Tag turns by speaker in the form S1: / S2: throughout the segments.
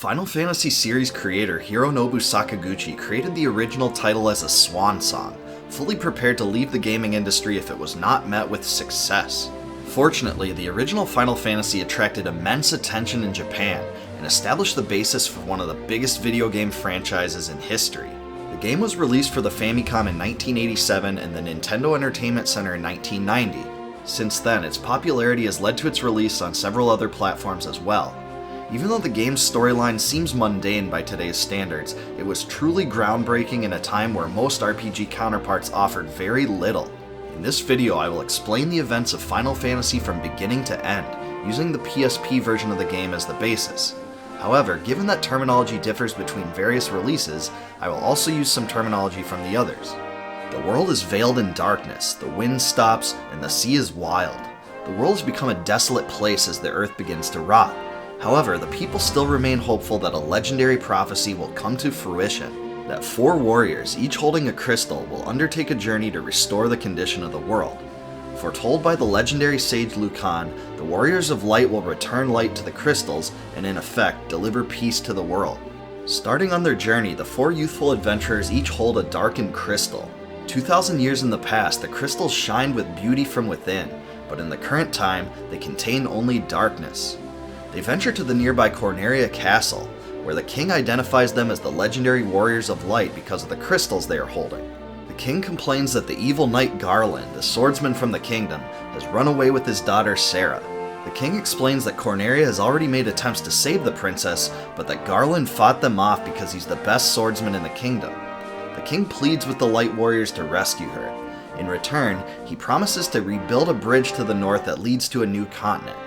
S1: Final Fantasy series creator Hironobu Sakaguchi created the original title as a swan song, fully prepared to leave the gaming industry if it was not met with success. Fortunately, the original Final Fantasy attracted immense attention in Japan and established the basis for one of the biggest video game franchises in history. The game was released for the Famicom in 1987 and the Nintendo Entertainment Center in 1990. Since then, its popularity has led to its release on several other platforms as well. Even though the game's storyline seems mundane by today's standards, it was truly groundbreaking in a time where most RPG counterparts offered very little. In this video, I will explain the events of Final Fantasy from beginning to end, using the PSP version of the game as the basis. However, given that terminology differs between various releases, I will also use some terminology from the others. The world is veiled in darkness, the wind stops, and the sea is wild. The world has become a desolate place as the earth begins to rot. However, the people still remain hopeful that a legendary prophecy will come to fruition, that 4 warriors, each holding a crystal, will undertake a journey to restore the condition of the world. Foretold by the legendary sage Lucan, the warriors of light will return light to the crystals and in effect deliver peace to the world. Starting on their journey, the 4 youthful adventurers each hold a darkened crystal. 2,000 years in the past, the crystals shined with beauty from within, but in the current time, they contain only darkness. They venture to the nearby Corneria castle, where the king identifies them as the legendary warriors of light because of the crystals they are holding. The king complains that the evil knight Garland, a swordsman from the kingdom, has run away with his daughter Sarah. The king explains that Corneria has already made attempts to save the princess, but that Garland fought them off because he's the best swordsman in the kingdom. The king pleads with the light warriors to rescue her. In return, he promises to rebuild a bridge to the north that leads to a new continent.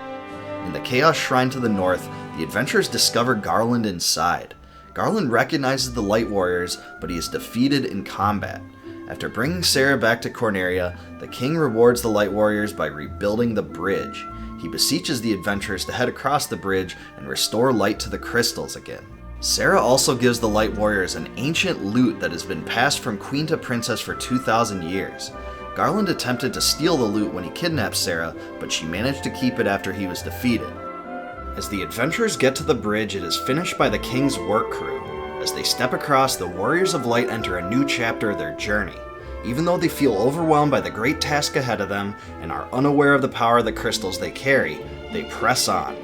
S1: In the Chaos Shrine to the north, the adventurers discover Garland inside. Garland recognizes the Light Warriors, but he is defeated in combat. After bringing Sarah back to Corneria, the king rewards the Light Warriors by rebuilding the bridge. He beseeches the adventurers to head across the bridge and restore light to the crystals again. Sarah also gives the Light Warriors an ancient lute that has been passed from queen to princess for 2,000 years. Garland attempted to steal the loot when he kidnapped Sarah, but she managed to keep it after he was defeated. As the adventurers get to the bridge, it is finished by the king's work crew. As they step across, the Warriors of Light enter a new chapter of their journey. Even though they feel overwhelmed by the great task ahead of them and are unaware of the power of the crystals they carry, they press on.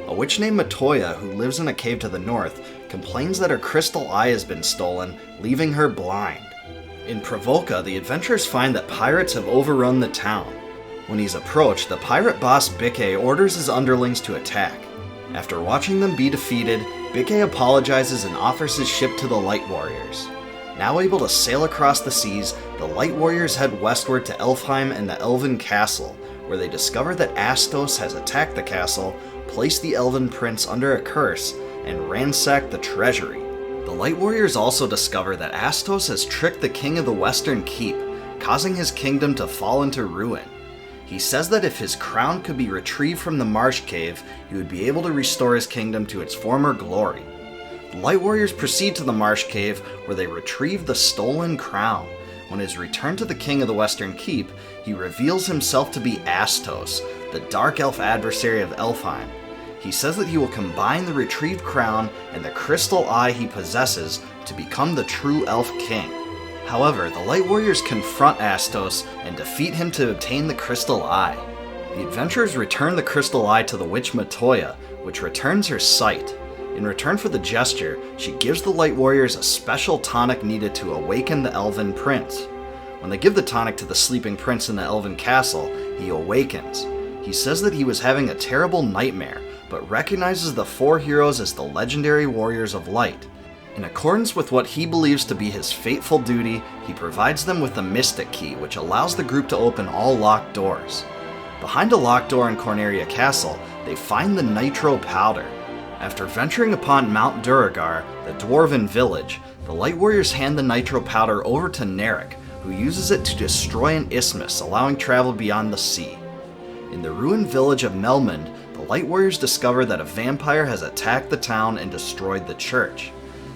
S1: A witch named Matoya, who lives in a cave to the north, complains that her crystal eye has been stolen, leaving her blind. In Pravoka, the adventurers find that pirates have overrun the town. When he's approached, the pirate boss Bike orders his underlings to attack. After watching them be defeated, Bike apologizes and offers his ship to the Light Warriors. Now able to sail across the seas, the Light Warriors head westward to Elfheim and the Elven castle, where they discover that Astos has attacked the castle, placed the Elven prince under a curse, and ransacked the treasury. The Light Warriors also discover that Astos has tricked the king of the Western Keep, causing his kingdom to fall into ruin. He says that if his crown could be retrieved from the Marsh cave, he would be able to restore his kingdom to its former glory. The Light Warriors proceed to the Marsh cave, where they retrieve the stolen crown. When it is returned to the king of the Western Keep, he reveals himself to be Astos, the dark elf adversary of Elfheim. He says that he will combine the retrieved crown and the crystal eye he possesses to become the true elf king. However, the Light Warriors confront Astos and defeat him to obtain the crystal eye. The adventurers return the crystal eye to the witch Matoya, which returns her sight. In return for the gesture, she gives the Light Warriors a special tonic needed to awaken the Elven prince. When they give the tonic to the sleeping prince in the Elven castle, he awakens. He says that he was having a terrible nightmare, but recognizes the 4 heroes as the legendary Warriors of Light. In accordance with what he believes to be his fateful duty, he provides them with the Mystic Key, which allows the group to open all locked doors. Behind a locked door in Corneria Castle, they find the Nitro powder. After venturing upon Mount Duragar, the dwarven village, the Light Warriors hand the Nitro powder over to Nerrick, who uses it to destroy an isthmus, allowing travel beyond the sea. In the ruined village of Melmond, the Light Warriors discover that a vampire has attacked the town and destroyed the church.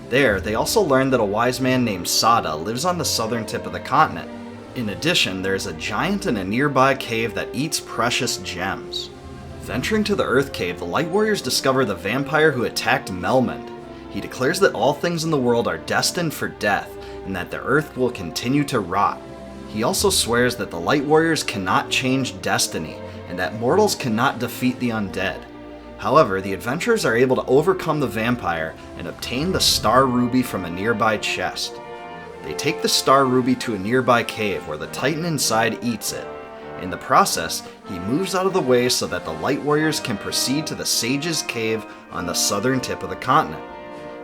S1: There, they also learn that a wise man named Sada lives on the southern tip of the continent. In addition, there is a giant in a nearby cave that eats precious gems. Venturing to the Earth Cave, the Light Warriors discover the vampire who attacked Melmond. He declares that all things in the world are destined for death, and that the earth will continue to rot. He also swears that the Light Warriors cannot change destiny, and that mortals cannot defeat the undead. However, the adventurers are able to overcome the vampire and obtain the Star Ruby from a nearby chest. They take the Star Ruby to a nearby cave where the Titan inside eats it. In the process, he moves out of the way so that the Light Warriors can proceed to the Sage's Cave on the southern tip of the continent.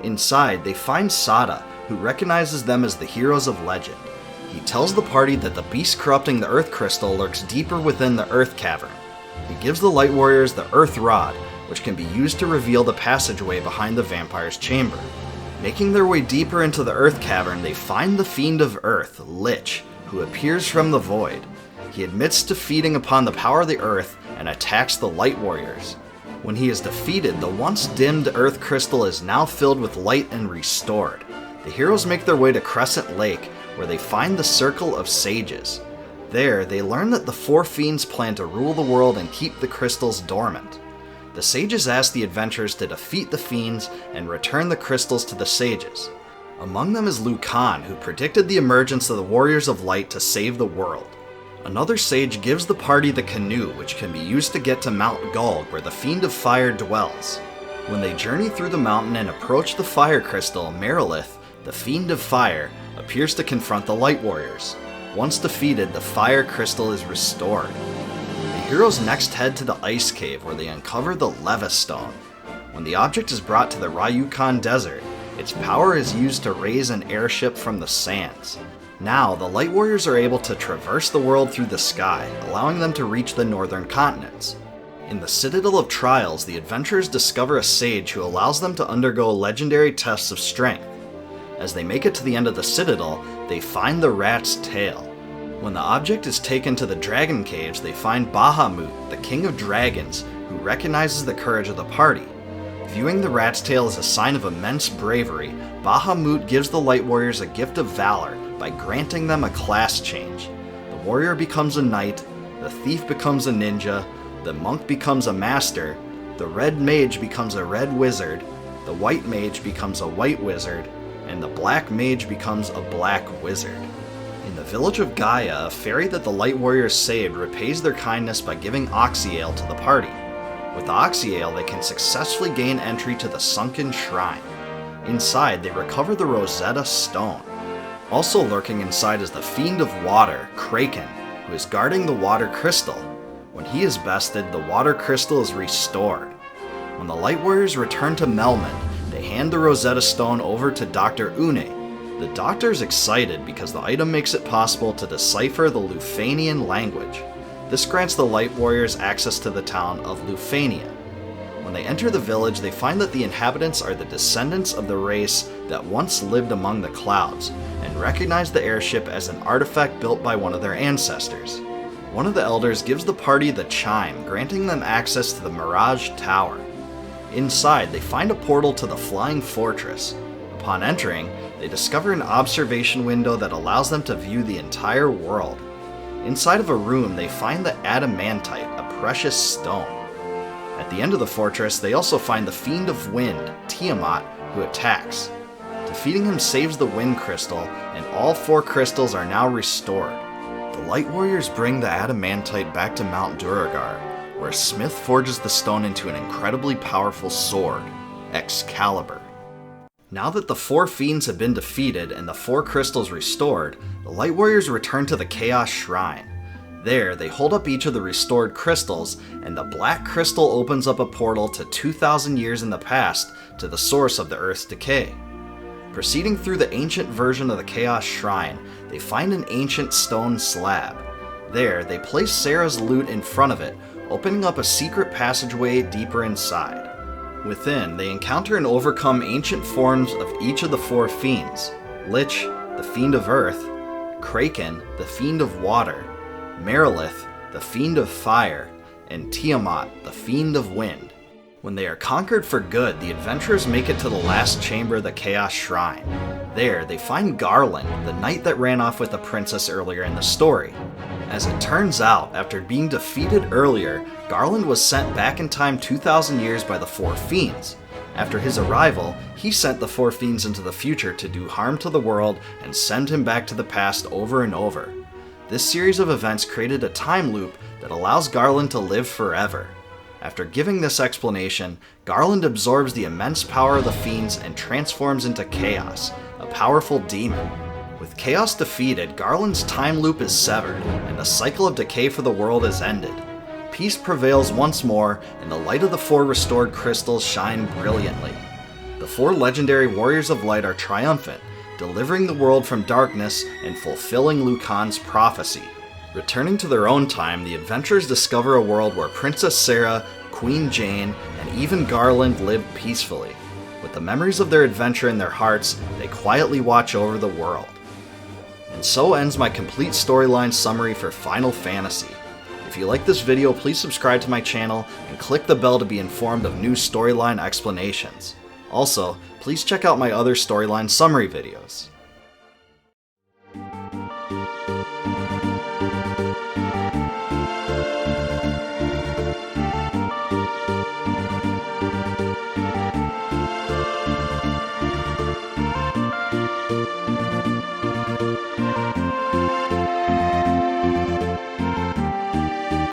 S1: Inside, they find Sada, who recognizes them as the heroes of legend. He tells the party that the beast corrupting the Earth Crystal lurks deeper within the Earth Cavern. He gives the Light Warriors the Earth Rod, which can be used to reveal the passageway behind the vampire's chamber. Making their way deeper into the Earth Cavern, they find the Fiend of Earth, Lich, who appears from the void. He admits to feeding upon the power of the Earth and attacks the Light Warriors. When he is defeated, the once dimmed Earth Crystal is now filled with light and restored. The heroes make their way to Crescent Lake, where they find the Circle of Sages. There, they learn that the four fiends plan to rule the world and keep the crystals dormant. The sages ask the adventurers to defeat the fiends and return the crystals to the sages. Among them is Lucan, who predicted the emergence of the Warriors of Light to save the world. Another sage gives the party the canoe, which can be used to get to Mount Gulg, where the Fiend of Fire dwells. When they journey through the mountain and approach the Fire Crystal, Merilith, the Fiend of Fire, appears to confront the Light Warriors. Once defeated, the Fire Crystal is restored. The heroes next head to the Ice Cave, where they uncover the Levistone. When the object is brought to the Ryukon Desert, its power is used to raise an airship from the sands. Now, the Light Warriors are able to traverse the world through the sky, allowing them to reach the northern continents. In the Citadel of Trials, the adventurers discover a sage who allows them to undergo legendary tests of strength. As they make it to the end of the Citadel, they find the Rat's Tail. When the object is taken to the Dragon Caves, they find Bahamut, the King of Dragons, who recognizes the courage of the party. Viewing the Rat's Tail as a sign of immense bravery, Bahamut gives the Light Warriors a gift of valor by granting them a class change. The warrior becomes a knight, the thief becomes a ninja, the monk becomes a master, the red mage becomes a red wizard, the white mage becomes a white wizard, and the black mage becomes a black wizard. In the village of Gaia, a fairy that the Light Warriors saved repays their kindness by giving Oxyale to the party. With the Oxyale, they can successfully gain entry to the Sunken Shrine. Inside, they recover the Rosetta Stone. Also lurking inside is the Fiend of Water, Kraken, who is guarding the Water Crystal. When he is bested, the Water Crystal is restored. When the Light Warriors return to Melmond, they hand the Rosetta Stone over to Dr. Une. The doctor is excited because the item makes it possible to decipher the Lufenian language. This grants the Light Warriors access to the town of Lufenia. When they enter the village, they find that the inhabitants are the descendants of the race that once lived among the clouds, and recognize the airship as an artifact built by one of their ancestors. One of the elders gives the party the chime, granting them access to the Mirage Tower. Inside, they find a portal to the Flying Fortress. Upon entering, they discover an observation window that allows them to view the entire world. Inside of a room, they find the Adamantite, a precious stone. At the end of the fortress, they also find the Fiend of Wind, Tiamat, who attacks. Defeating him saves the Wind Crystal, and all four crystals are now restored. The Light Warriors bring the Adamantite back to Mount Duragar, where Smith forges the stone into an incredibly powerful sword, Excalibur. Now that the four fiends have been defeated and the four crystals restored, the Light Warriors return to the Chaos Shrine. There, they hold up each of the restored crystals, and the Black Crystal opens up a portal to 2,000 years in the past to the source of the Earth's decay. Proceeding through the ancient version of the Chaos Shrine, they find an ancient stone slab. There, they place Sarah's lute in front of it, opening up a secret passageway deeper inside. Within, they encounter and overcome ancient forms of each of the four fiends: Lich, the Fiend of Earth; Kraken, the Fiend of Water; Merilith, the Fiend of Fire; and Tiamat, the Fiend of Wind. When they are conquered for good, the adventurers make it to the last chamber of the Chaos Shrine. There, they find Garland, the knight that ran off with the princess earlier in the story. As it turns out, after being defeated earlier, Garland was sent back in time 2,000 years by the four fiends. After his arrival, he sent the four fiends into the future to do harm to the world and send him back to the past over and over. This series of events created a time loop that allows Garland to live forever. After giving this explanation, Garland absorbs the immense power of the fiends and transforms into Chaos, a powerful demon. With Chaos defeated, Garland's time loop is severed, and the cycle of decay for the world is ended. Peace prevails once more, and the light of the four restored crystals shine brilliantly. The four legendary Warriors of Light are triumphant, delivering the world from darkness and fulfilling Lucan's prophecy. Returning to their own time, the adventurers discover a world where Princess Sarah, Queen Jane, and even Garland lived peacefully. With the memories of their adventure in their hearts, they quietly watch over the world. And so ends my complete storyline summary for Final Fantasy. If you like this video, please subscribe to my channel and click the bell to be informed of new storyline explanations. Also, please check out my other storyline summary videos.